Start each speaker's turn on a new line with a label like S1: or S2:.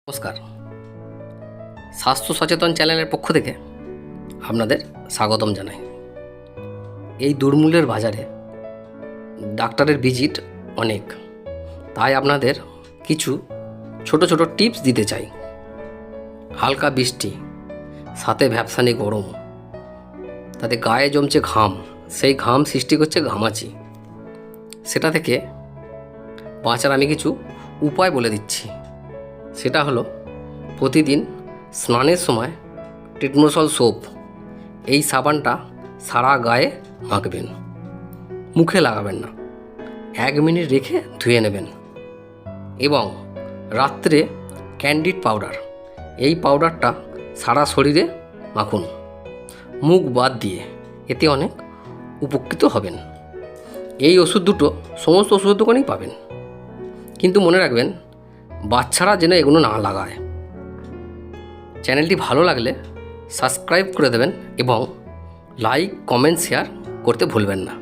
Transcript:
S1: নমস্কার, স্বাস্থ্য সচেতন চ্যানেলের পক্ষ থেকে আপনাদের স্বাগতম জানাই। এই দুর্মূল্যের বাজারে ডাক্তারের ভিজিট অনেক, তাই আপনাদের কিছু ছোট ছোট টিপস দিতে চাই। হালকা বৃষ্টি, সাথে ভ্যাপসানি গরম, তাতে গায়ে জমছে ঘাম, সেই ঘাম সৃষ্টি করছে ঘামাচি। সেটা থেকে বাঁচার আমি কিছু উপায় বলে দিচ্ছি। সেটা হলো, প্রতিদিন স্নানের সময় টিটমোসল সোপ এই সাবানটা সারা গায়ে মাখবেন, মুখে লাগাবেন না। 1 মিনিট রেখে ধুয়ে নেবেন। এবং রাত্রে ক্যান্ডিড পাউডার, এই পাউডারটা সারা শরীরে মাখুন, মুখ বাদ দিয়ে। এতে অনেক উপকৃত হবেন। এই ওষুধ দুটো সমস্ত ওষুধের দোকানেই পাবেন, কিন্তু মনে রাখবেন বাচ্চারা যেন এগুলো না লাগায়। চ্যানেলটি ভালো লাগলে সাবস্ক্রাইব করে দেবেন এবং লাইক, কমেন্ট, শেয়ার করতে ভুলবেন না।